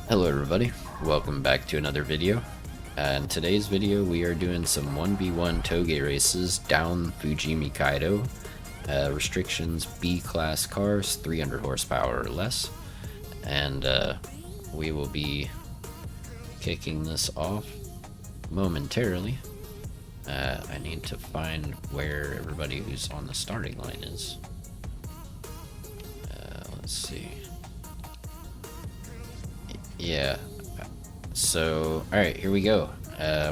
Hello everybody, welcome back to another video. In today's video we are doing some 1v1 Touge races down Fujimi Kaido. Restrictions B class cars, 300 horsepower or less. And we will be kicking this off momentarily. I need to find where everybody who's on the starting line is. Let's see. Yeah, so alright, here we go.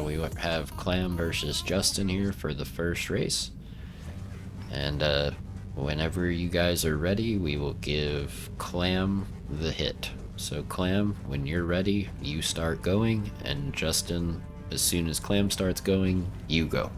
We have Clam versus Justin here for the first race. And whenever you guys are ready, we will give Clam the hit. So Clam, when you're ready, you start going, and Justin, as soon as Clam starts going, you go.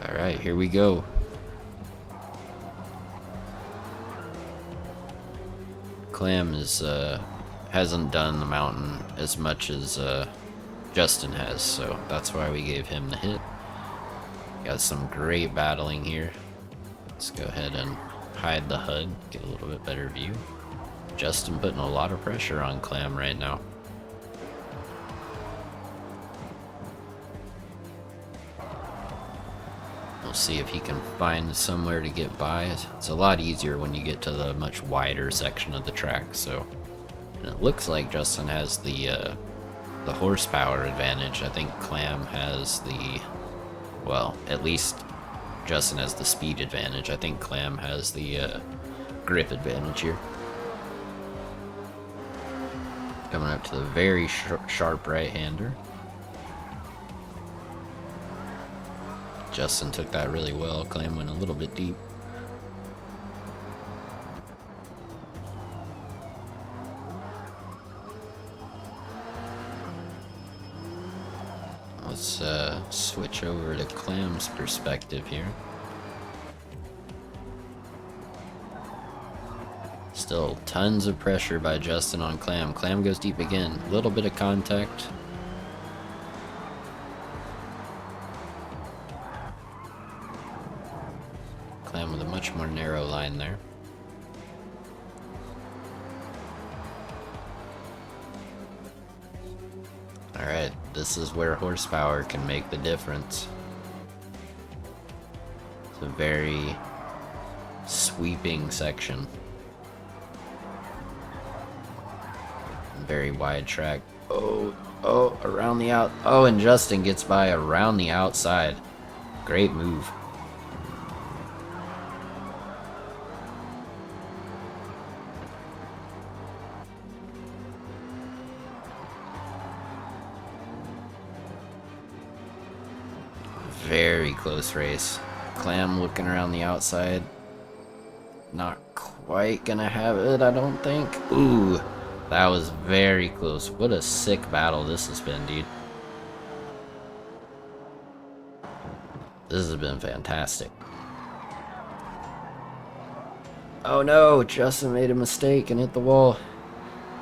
Alright, here we go. Clam is hasn't done the mountain as much as Justin has, so that's why we gave him the hit. Got some great battling here. Let's go ahead and hide the HUD, get a little bit better view. Justin putting a lot of pressure on Clam right now. We'll see if he can find somewhere to get by. It's a lot easier when you get to the much wider section of the track. So, and it looks like Justin has the horsepower advantage. I think Clam has the, well, at least Justin has the speed advantage. I think Clam has the grip advantage here. Coming up to the very sharp right-hander. Justin took that really well. Clam went a little bit deep. Let's switch over to Clam's perspective here. Still tons of pressure by Justin on Clam. Clam goes deep again. A little bit of contact. Clam with a much more narrow line there. Alright, this is where horsepower can make the difference. It's a very sweeping section. Very wide track. Oh, around the out. Oh, and Justin gets by around the outside. Great move. Very close race. Clam looking around the outside. Not quite gonna have it, I don't think. Ooh, that was very close. What a sick battle this has been, dude. This has been fantastic. Oh no, Justin made a mistake and hit the wall.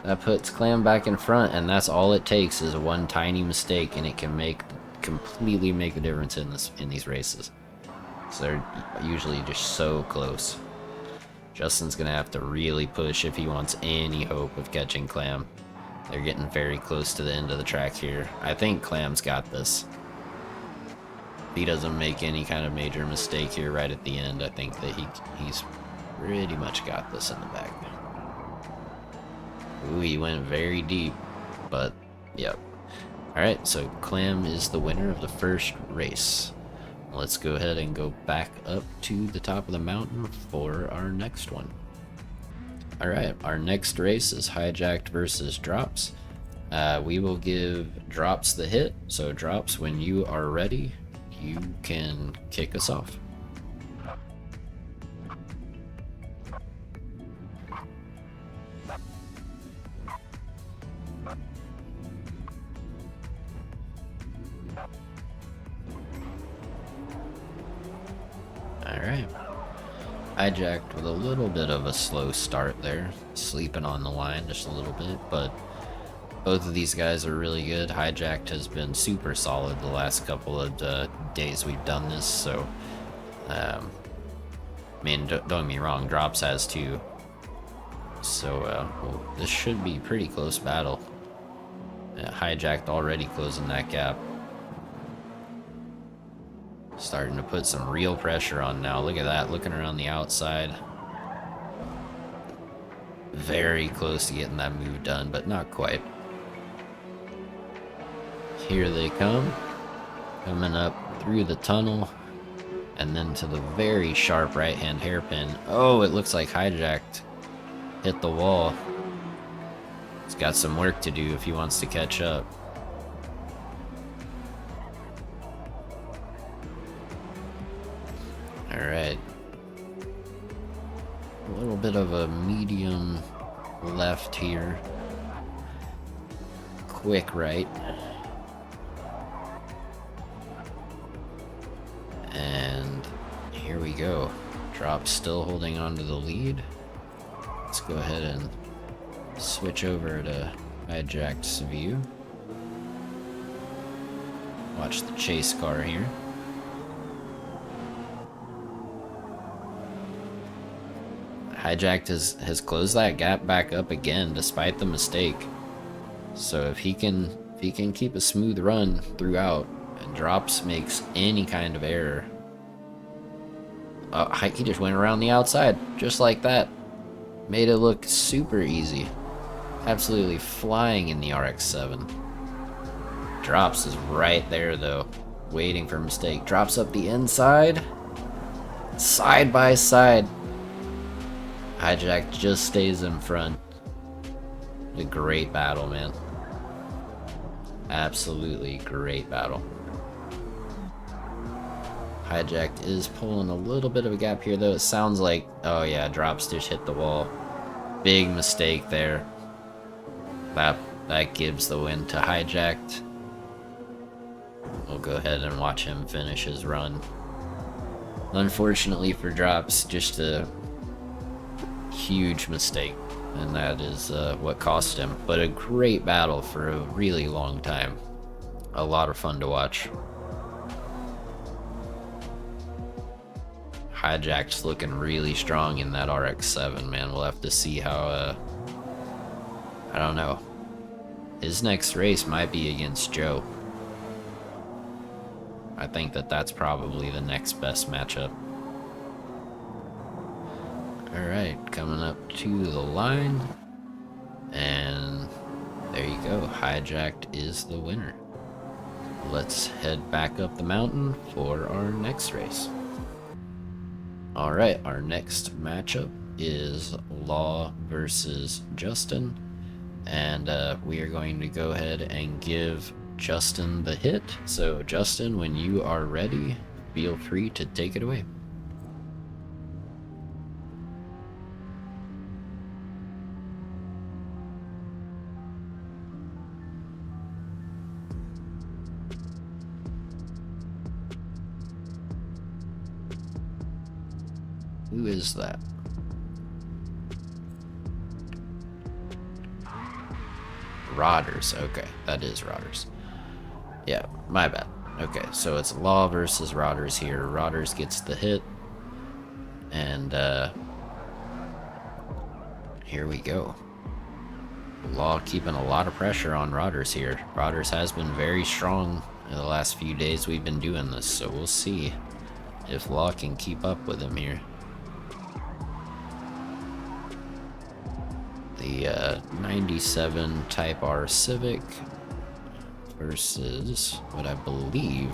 That puts Clam back in front, and that's all it takes is one tiny mistake, and it can completely make a difference in these races. So they're usually just so close. Justin's gonna have to really push if he wants any hope of catching Clam. They're getting very close to the end of the track here. I think Clam's got this. If he doesn't make any kind of major mistake here right at the end, I think that he's pretty much got this in the bag. Ooh, he went very deep, but yep. Alright, so Clam is the winner of the first race. Let's go ahead and go back up to the top of the mountain for our next one. Alright, our next race is Hijacked versus Drops. We will give Drops the hit. So Drops, when you are ready, you can kick us off. Alright. Hijacked with a little bit of a slow start there, sleeping on the line just a little bit, but both of these guys are really good. Hijacked has been super solid the last couple of days we've done this, so I mean, don't get me wrong, Drops has too. So well, this should be a pretty close battle. Hijacked already closing that gap. Starting to put some real pressure on now. Look at that, looking around the outside. Very close to getting that move done, but not quite. Here they come. Coming up through the tunnel. And then to the very sharp right-hand hairpin. Oh, it looks like Hijacked hit the wall. He's got some work to do if he wants to catch up. Alright. A little bit of a medium left here. Quick right. And here we go. Drop still holding on to the lead. Let's go ahead and switch over to Hijacked's view. Watch the chase car here. Hijacked has closed that gap back up again despite the mistake. So if he can keep a smooth run throughout and Drops makes any kind of error. He just went around the outside just like that. Made it look super easy. Absolutely flying in the RX-7. Drops is right there though, waiting for a mistake. Drops up the inside. Side by side. Hijacked just stays in front. A great battle, man. Absolutely great battle. Hijacked is pulling a little bit of a gap here though. It sounds like, oh yeah, Drops just hit the wall. Big mistake there. That gives the win to Hijacked. We'll go ahead and watch him finish his run. Unfortunately for Drops, just a huge mistake, and that is what cost him. But a great battle for a really long time. A lot of fun to watch. Hijacked's looking really strong in that RX-7, man. We'll have to see how, I don't know. His next race might be against Joe. I think that's probably the next best matchup. Alright, coming up to the line. And there you go. Hijacked is the winner. Let's head back up the mountain for our next race. Alright, our next matchup is Law versus Justin. And we are going to go ahead and give Justin the hit. So Justin, when you are ready, feel free to take it away. Who is that? Roers. Okay, that is Roers. Yeah, my bad. Okay, so it's Law versus Roers here. Roers gets the hit. And here we go. Law keeping a lot of pressure on Roers here. Roers has been very strong in the last few days we've been doing this, so we'll see if Law can keep up with him here. The 97 Type R Civic versus what I believe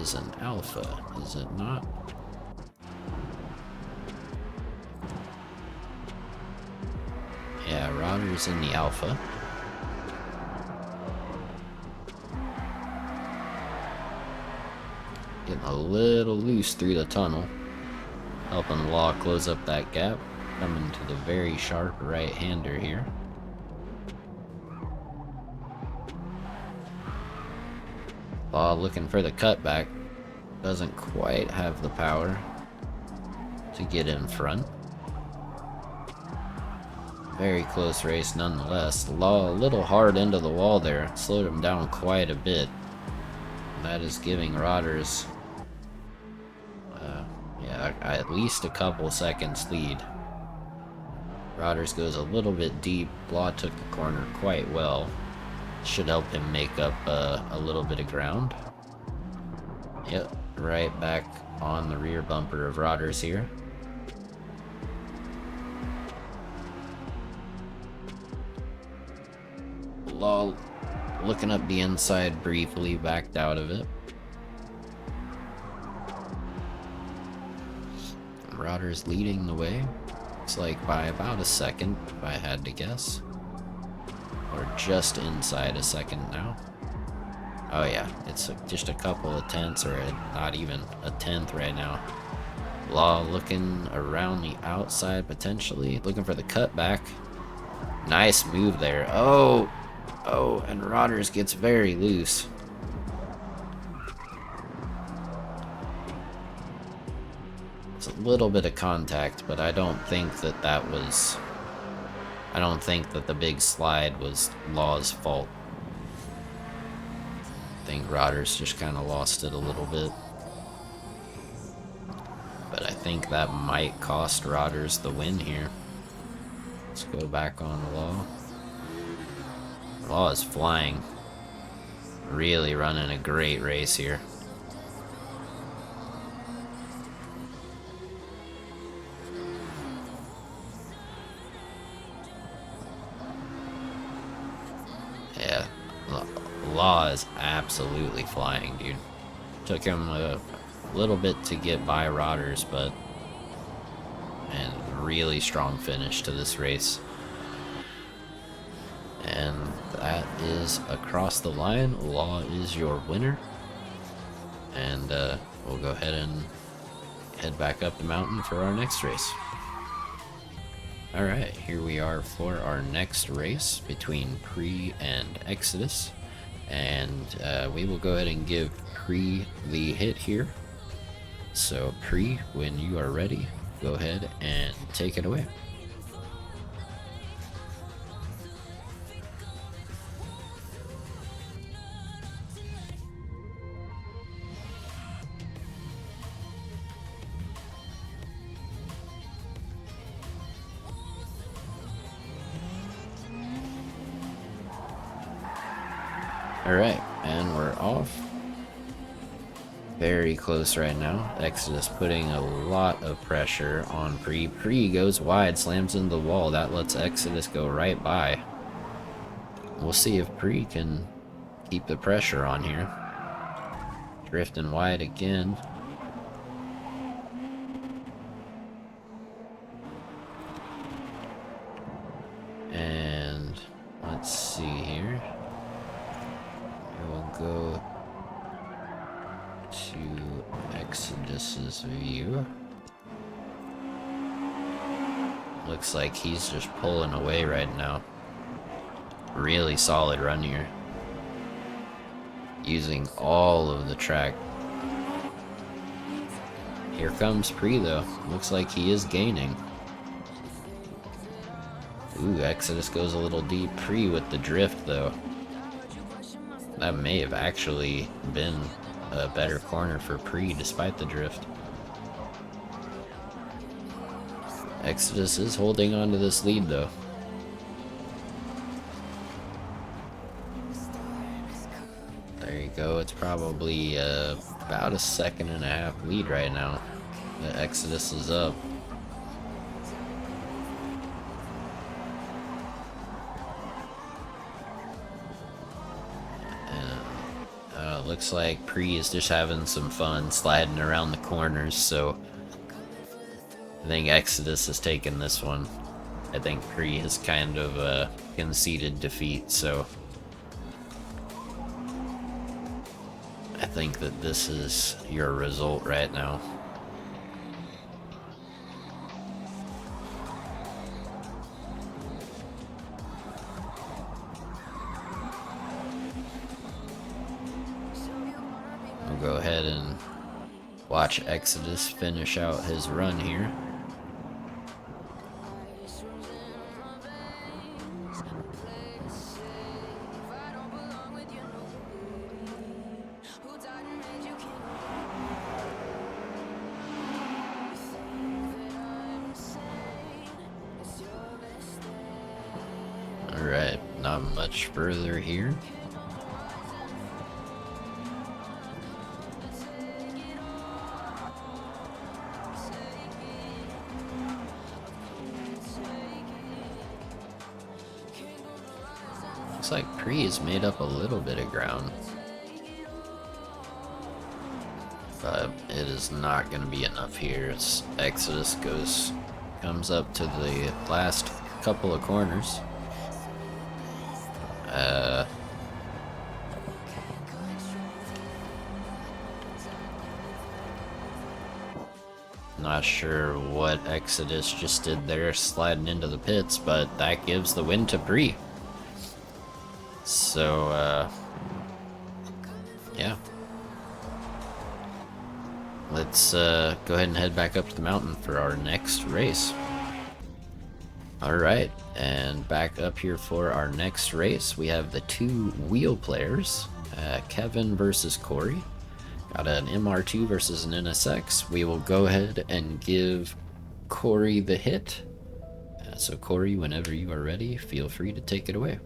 is an Alpha, is it not? Yeah, Roers in the Alpha. Getting a little loose through the tunnel, helping Law close up that gap. Coming to the very sharp right-hander here. Law looking for the cutback. Doesn't quite have the power. to get in front. Very close race nonetheless. Law a little hard into the wall there. Slowed him down quite a bit. That is giving Roers yeah, at least a couple seconds lead. Roers goes a little bit deep. Law took the corner quite well. Should help him make up a little bit of ground. Yep, right back on the rear bumper of Roers here. Law looking up the inside briefly, backed out of it. Roers leading the way. Looks like by about a second, if I had to guess. Or just inside a second now. Oh yeah, it's just a couple of tenths, or not even a tenth right now. Law looking around the outside potentially, looking for the cutback. Nice move there. Oh, and Roers gets very loose. It's a little bit of contact, but I don't think that was... I don't think that the big slide was Law's fault. I think Roers just kind of lost it a little bit. But I think that might cost Roers the win here. Let's go back on Law. Law is flying. Really running a great race here. Yeah, Law is absolutely flying, dude. Took him a little bit to get by Roers, but and really strong finish to this race. And that is across the line. Law is your winner. And we'll go ahead and head back up the mountain for our next race. Alright, here we are for our next race between Pre and Exodus. And we will go ahead and give Pre the hit here. So Pre, when you are ready, go ahead and take it away. Alright, and we're off. Very close right now. Exodus putting a lot of pressure on Pre. Pre goes wide, slams into the wall. That lets Exodus go right by. We'll see if Pre can keep the pressure on here. Drifting wide again. And let's see here. We'll go to Exodus's view. Looks like he's just pulling away right now. Really solid run here. Using all of the track. Here comes Pre though. Looks like he is gaining. Ooh, Exodus goes a little deep. Pre with the drift though. That may have actually been a better corner for Pre despite the drift. Exodus is holding on to this lead though. There you go. It's probably about a second and a half lead right now. The Exodus is up. Looks like Pre is just having some fun sliding around the corners, so I think Exodus has taken this one. I think Pre has kind of conceded defeat, so I think that this is your result right now. Go ahead and watch Exodus finish out his run here. Alright, not much further here. Looks like Pre has made up a little bit of ground. But it is not going to be enough here as Exodus comes up to the last couple of corners. Not sure what Exodus just did there, sliding into the pits, but that gives the win to Pre. So, yeah. Let's go ahead and head back up to the mountain for our next race. Alright, and back up here for our next race, we have the two wheel players, Kevin versus Cory. Got an MR2 versus an NSX. We will go ahead and give Cory the hit. So Cory, whenever you are ready, feel free to take it away.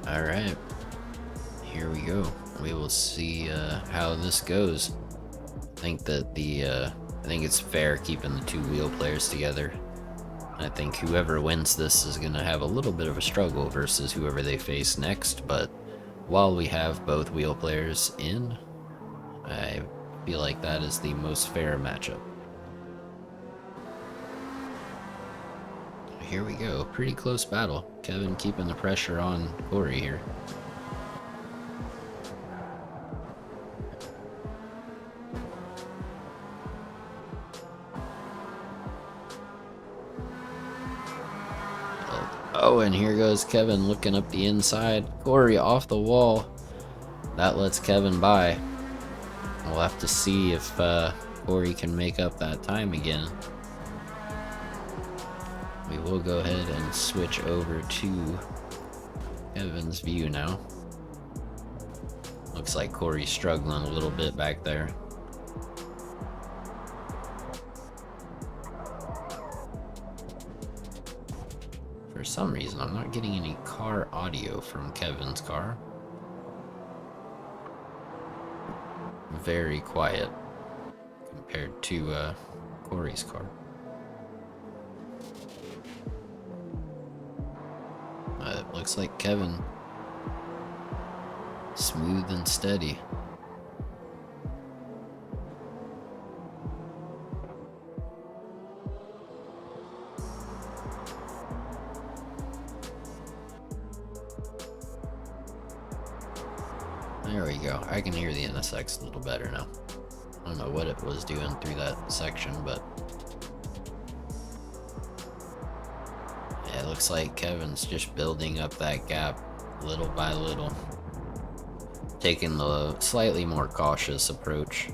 Alright, here we go. We will see how this goes. I think that I think it's fair keeping the two wheel players together. I think whoever wins this is going to have a little bit of a struggle versus whoever they face next, but while we have both wheel players in, I feel like that is the most fair matchup. Here we go, pretty close battle. Kevin keeping the pressure on Cory here. Oh, and here goes Kevin looking up the inside. Cory off the wall. That lets Kevin by. We'll have to see if Cory can make up that time again. We will go ahead and switch over to Kevin's view now. Looks like Cory's struggling a little bit back there. For some reason, I'm not getting any car audio from Kevin's car. Very quiet compared to Cory's car. It looks like Kevin, smooth and steady. There we go. I can hear the NSX a little better now. I don't know what it was doing through that section, but yeah, it looks like Kevin's just building up that gap little by little, taking the slightly more cautious approach,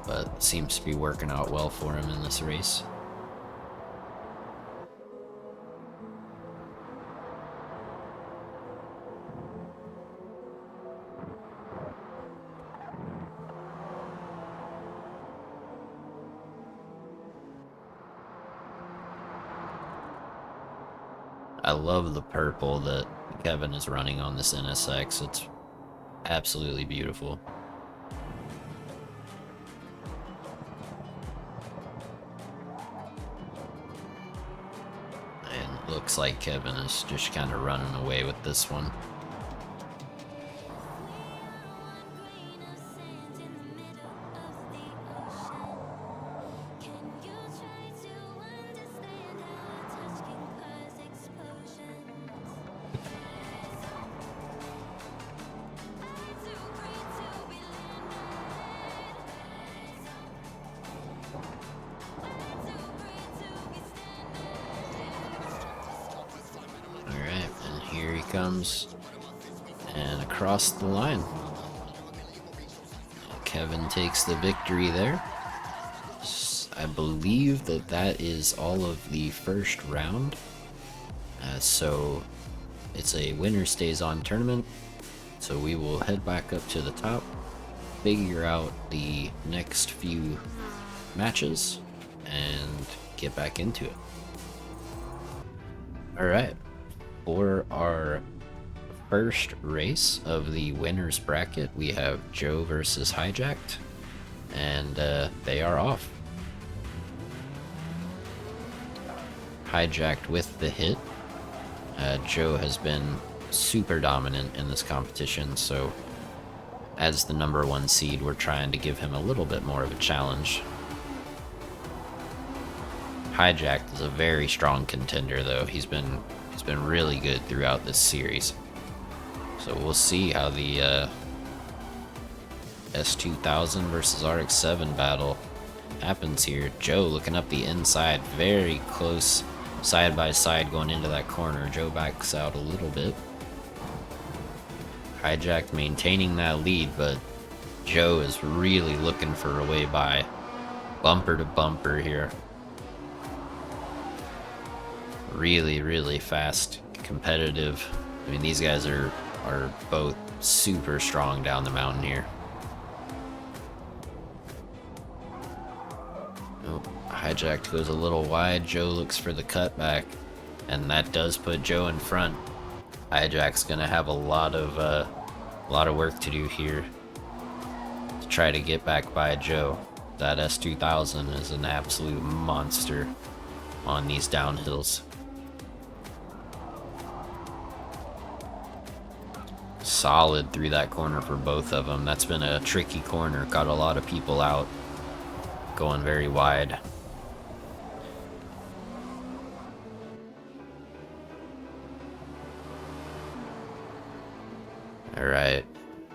but seems to be working out well for him in this race. I love the purple that Kevin is running on this NSX. It's absolutely beautiful. And it looks like Kevin is just kind of running away with this one. Here he comes, and across the line. Kevin takes the victory there. I believe that that is all of the first round. So it's a winner stays on tournament. So we will head back up to the top, figure out the next few matches, and get back into it. Alright, for our first race of the winners bracket, we have Joe versus Hijacked, and they are off. Hijacked with the hit. Joe has been super dominant in this competition, so as the number 1 seed, we're trying to give him a little bit more of a challenge. Hijacked is a very strong contender, though. He's been really good throughout this series. So we'll see how the S2000 versus RX-7 battle happens here. Joe looking up the inside, very close side by side going into that corner. Joe backs out a little bit. Hijacked maintaining that lead, but Joe is really looking for a way by. Bumper to bumper here. Really fast, competitive. I mean, these guys are both super strong down the mountain here. Oh, Hijacked goes a little wide. Joe looks for the cutback, and that does put Joe in front. Hijack's gonna have a lot of work to do here to try to get back by Joe. That S2000 is an absolute monster on these downhills. Solid through that corner for both of them. That's been a tricky corner, got a lot of people out, going very wide. Alright,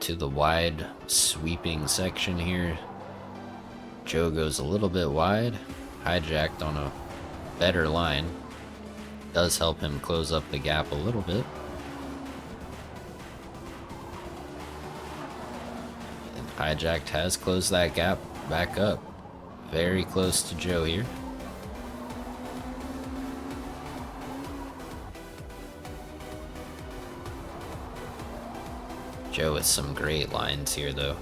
to the wide sweeping section here. Joe goes a little bit wide. Hijacked on a better line. Does help him close up the gap a little bit. And Hijacked has closed that gap back up. Very close to Joe here. Joe with some great lines here, though.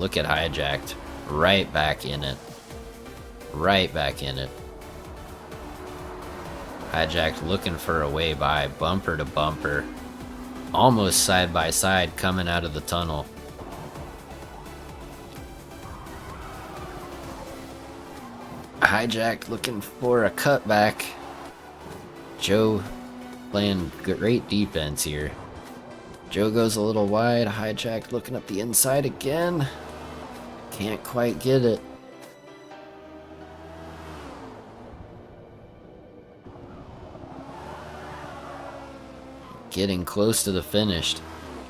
Look at Hijacked. Right back in it. Right back in it. Hijacked looking for a way by. Bumper to bumper. Almost side by side coming out of the tunnel. Hijacked looking for a cutback. Joe playing great defense here. Joe goes a little wide. Hijacked looking up the inside again. Can't quite get it. Getting close to the finish.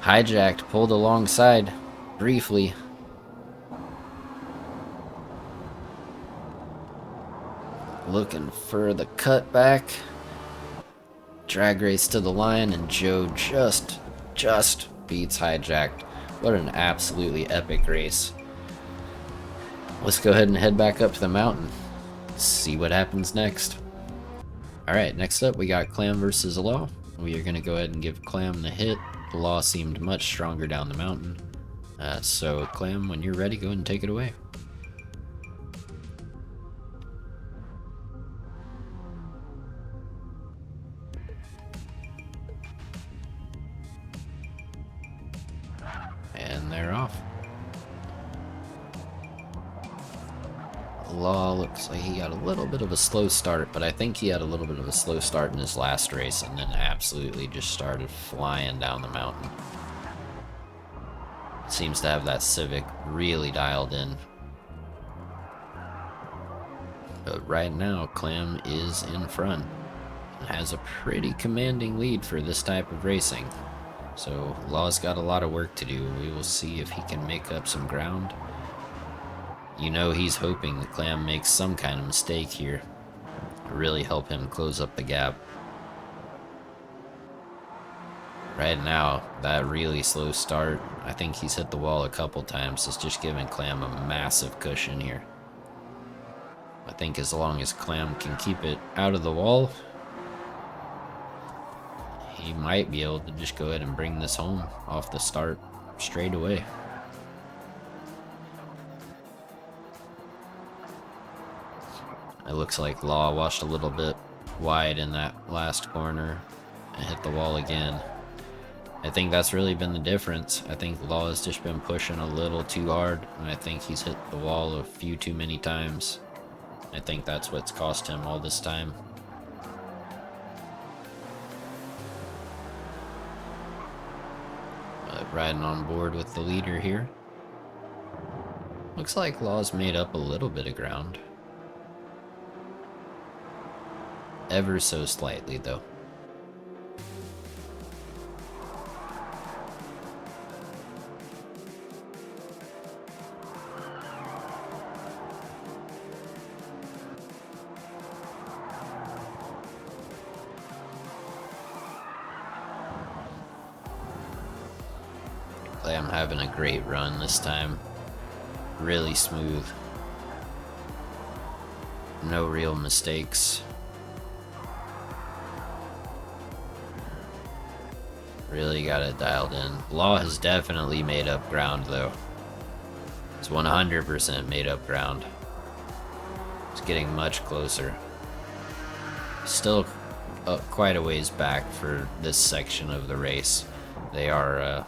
Hijacked pulled alongside briefly. Looking for the cutback. Drag race to the line, and Joe just beats Hijacked. What an absolutely epic race. Let's go ahead and head back up to the mountain. See what happens next. Alright, next up we got Clam versus Law. We are going to go ahead and give Clam the hit. Law seemed much stronger down the mountain. So Clam, when you're ready, go ahead and take it away. And they're off. Law looks like he got a little bit of a slow start, but I think he had a little bit of a slow start in his last race and then absolutely just started flying down the mountain. Seems to have that Civic really dialed in. But right now, Clam is in front and has a pretty commanding lead for this type of racing. So Law's got a lot of work to do. We will see if he can make up some ground. You know he's hoping that Clam makes some kind of mistake here to really help him close up the gap. Right now, that really slow start, I think he's hit the wall a couple times. It's just giving Clam a massive cushion here. I think as long as Clam can keep it out of the wall, he might be able to just go ahead and bring this home off the start straight away. It looks like Law washed a little bit wide in that last corner and hit the wall again. I think that's really been the difference. I think Law has just been pushing a little too hard, and I think he's hit the wall a few too many times. I think that's what's cost him all this time. But riding on board with the leader here. Looks like Law's made up a little bit of ground. Ever so slightly, though. I'm having a great run this time. Really smooth. No real mistakes. Really got it dialed in. Law has definitely made up ground though. It's 100% made up ground. It's getting much closer. Still quite a ways back for this section of the race. They are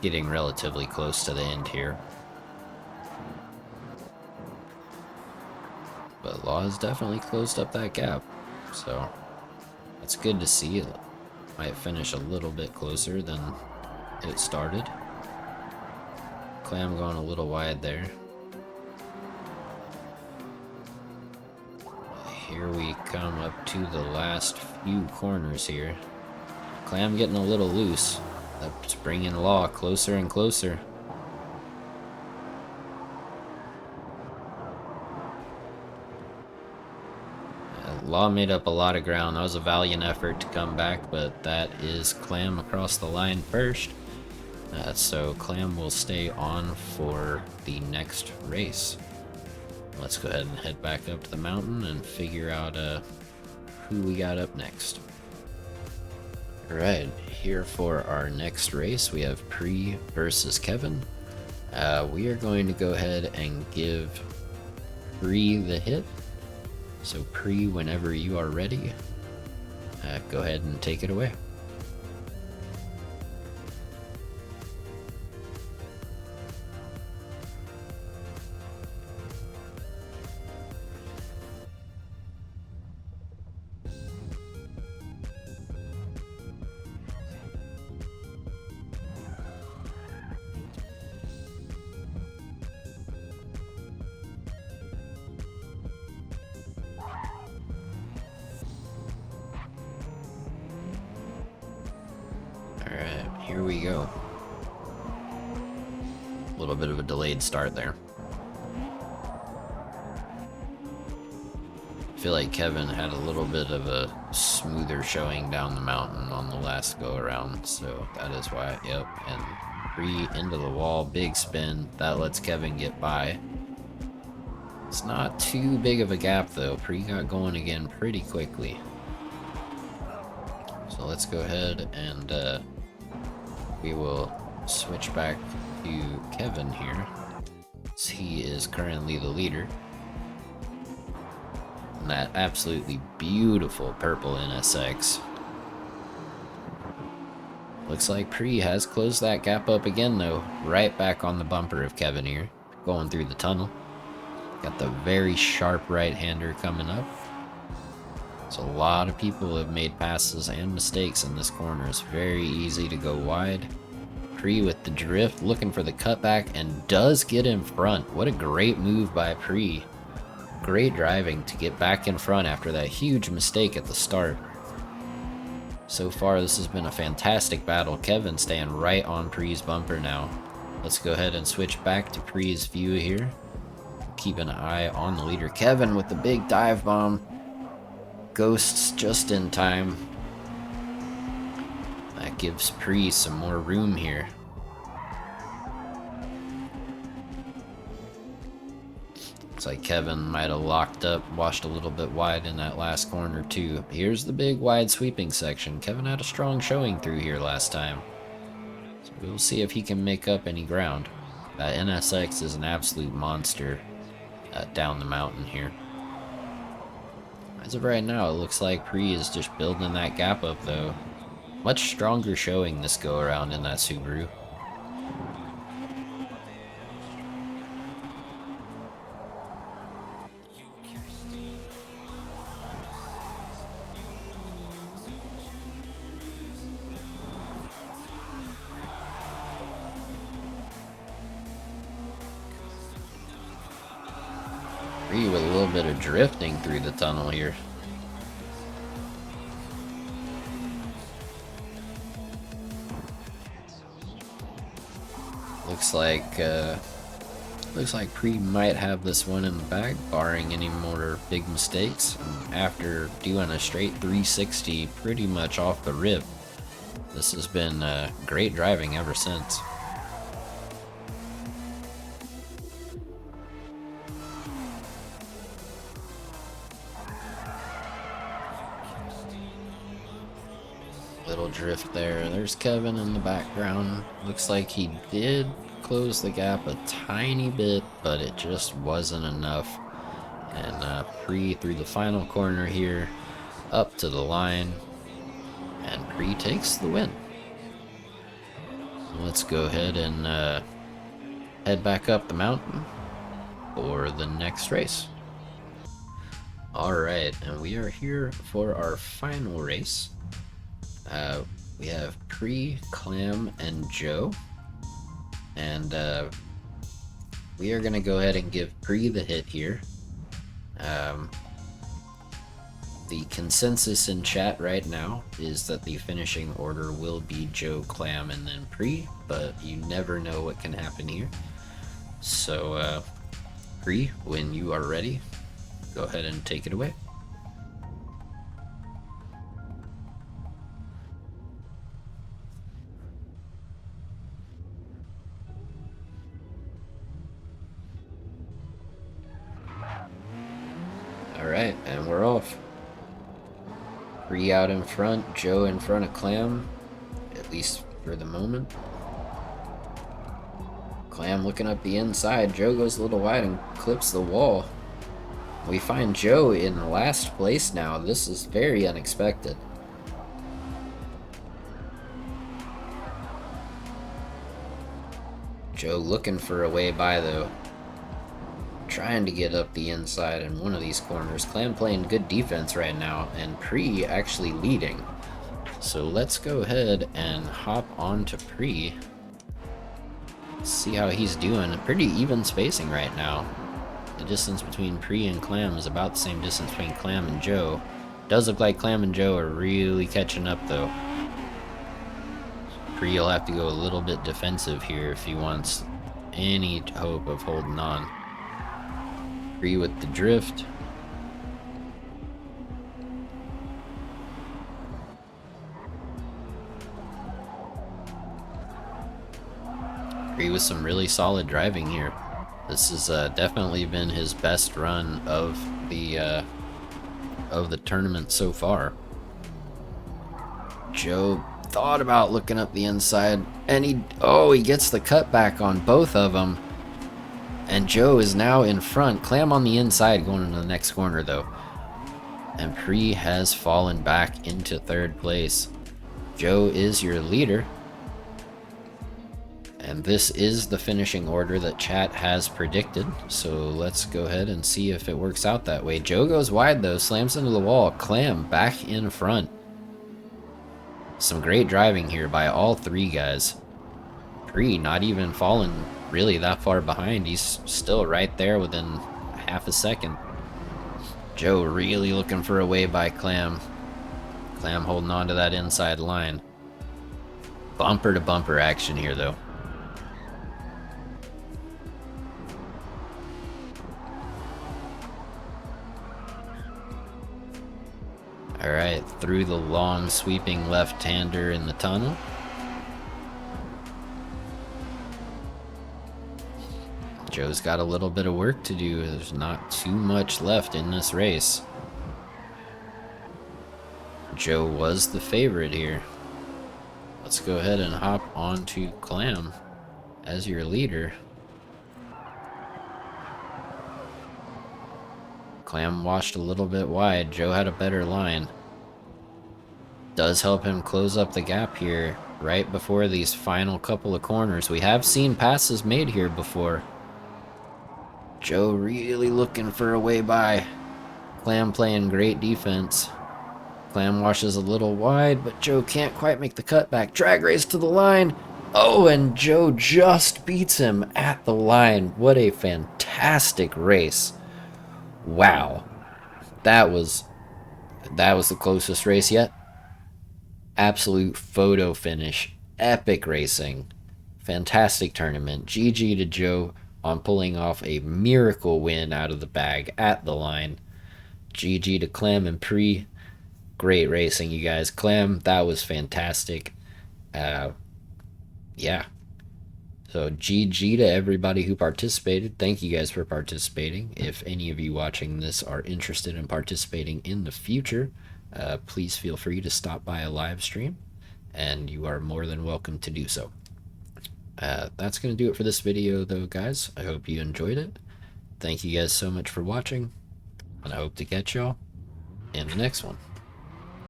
getting relatively close to the end here. But Law has definitely closed up that gap. So that's good to see. It might finish a little bit closer than it started. Clam going a little wide there. Here we come up to the last few corners here. Clam getting a little loose. That's bringing Law closer and closer. Law made up a lot of ground. That was a valiant effort to come back, but that is Clam across the line first. So Clam will stay on for the next race. Let's go ahead and head back up to the mountain and figure out who we got up next. Alright, here for our next race we have Pri versus Kevin. We are going to go ahead and give Pri the hit. So Pri, whenever you are ready, go ahead and take it away. Alright, here we go. A little bit of a delayed start there. I feel like Kevin had a little bit of a smoother showing down the mountain on the last go around, so that is why. Yep, and Pri into the wall, big spin. That lets Kevin get by. It's not too big of a gap though. Pri got going again pretty quickly. So let's go ahead and we will switch back to Kevin here. So he is currently the leader. And that absolutely beautiful purple NSX. Looks like Pri has closed that gap up again though. Right back on the bumper of Kevin here. Going through the tunnel. Got the very sharp right-hander coming up. So a lot of people have made passes and mistakes in this corner. It's very easy to go wide. Pri with the drift, looking for the cutback, and does get in front. What a great move by Pri. Great driving to get back in front after that huge mistake at the start. So far, this has been a fantastic battle. Kevin staying right on Pri's bumper now. Let's go ahead and switch back to Pri's view here. Keep an eye on the leader. Kevin with the big dive bomb. Ghosts just in time. That gives Pre some more room here. Looks like Kevin might have locked up, washed a little bit wide in that last corner too. Here's the big wide sweeping section. Kevin had a strong showing through here last time. So we'll see if he can make up any ground. That NSX is an absolute monster down the mountain here. As of right now, it looks like Pre is just building that gap up though. Much stronger showing this go around in that Subaru. Pre with a little bit of drifting through the tunnel here. Looks like Pre might have this one in the bag, barring any more big mistakes. And after doing a straight 360 pretty much off the rip, this has been great driving ever since. Little drift there. There's Kevin in the background. Looks like he did close the gap a tiny bit, but it just wasn't enough. And Pre through the final corner here, up to the line, and Pre takes the win. So let's go ahead and head back up the mountain for the next race. Alright, and we are here for our final race. We have Pre, Clam, and Joe. And we are going to go ahead and give Pre the hit here. The consensus in chat right now is that the finishing order will be Joe, Clam, and then Pre, but you never know what can happen here. So, Pre, when you are ready, go ahead and take it away. Alright, and we're off. Pre out in front, Joe in front of Clam, at least for the moment. Clam looking up the inside, Joe goes a little wide and clips the wall. We find Joe in last place now. This is very unexpected. Joe looking for a way by though. Trying to get up the inside in one of these corners. Clam playing good defense right now, and Pre actually leading. So let's go ahead and hop on to Pre. See how he's doing. Pretty even spacing right now. The distance between Pre and Clam is about the same distance between Clam and Joe. Does look like Clam and Joe are really catching up though. Pre will have to go a little bit defensive here if he wants any hope of holding on. Pre with the drift. Pre with some really solid driving here. This has definitely been his best run of the tournament so far. Joe thought about looking up the inside, and he gets the cutback on both of them. And Joe is now in front. Clam on the inside going into the next corner though. And Pre has fallen back into third place. Joe is your leader. And this is the finishing order that chat has predicted. So let's go ahead and see if it works out that way. Joe goes wide though, slams into the wall. Clam back in front. Some great driving here by all three guys. Pre not even falling really that far behind. He's still right there within half a second. Joe really looking for a way by Clam. Clam holding on to that inside line. Bumper to bumper action here though. Alright, through the long sweeping left-hander in the tunnel. Joe's got a little bit of work to do. There's not too much left in this race. Joe was the favorite here. Let's go ahead and hop onto Clam as your leader. Clam washed a little bit wide. Joe had a better line. Does help him close up the gap here right before these final couple of corners. We have seen passes made here before. Joe really looking for a way by. Clam playing great defense. Clam washes a little wide, but Joe can't quite make the cutback. Drag race to the line. Oh, and Joe just beats him at the line. What a fantastic race. Wow. That was the closest race yet. Absolute photo finish. Epic racing. Fantastic tournament. GG to Joe on pulling off a miracle win out of the bag at the line. GG to Clam and Pre. Great racing, you guys. Clam, that was fantastic. Yeah. So GG to everybody who participated. Thank you guys for participating. If any of you watching this are interested in participating in the future, please feel free to stop by a live stream, and you are more than welcome to do so. That's going to do it for this video, though, guys. I hope you enjoyed it. Thank you guys so much for watching, and I hope to catch y'all in the next one.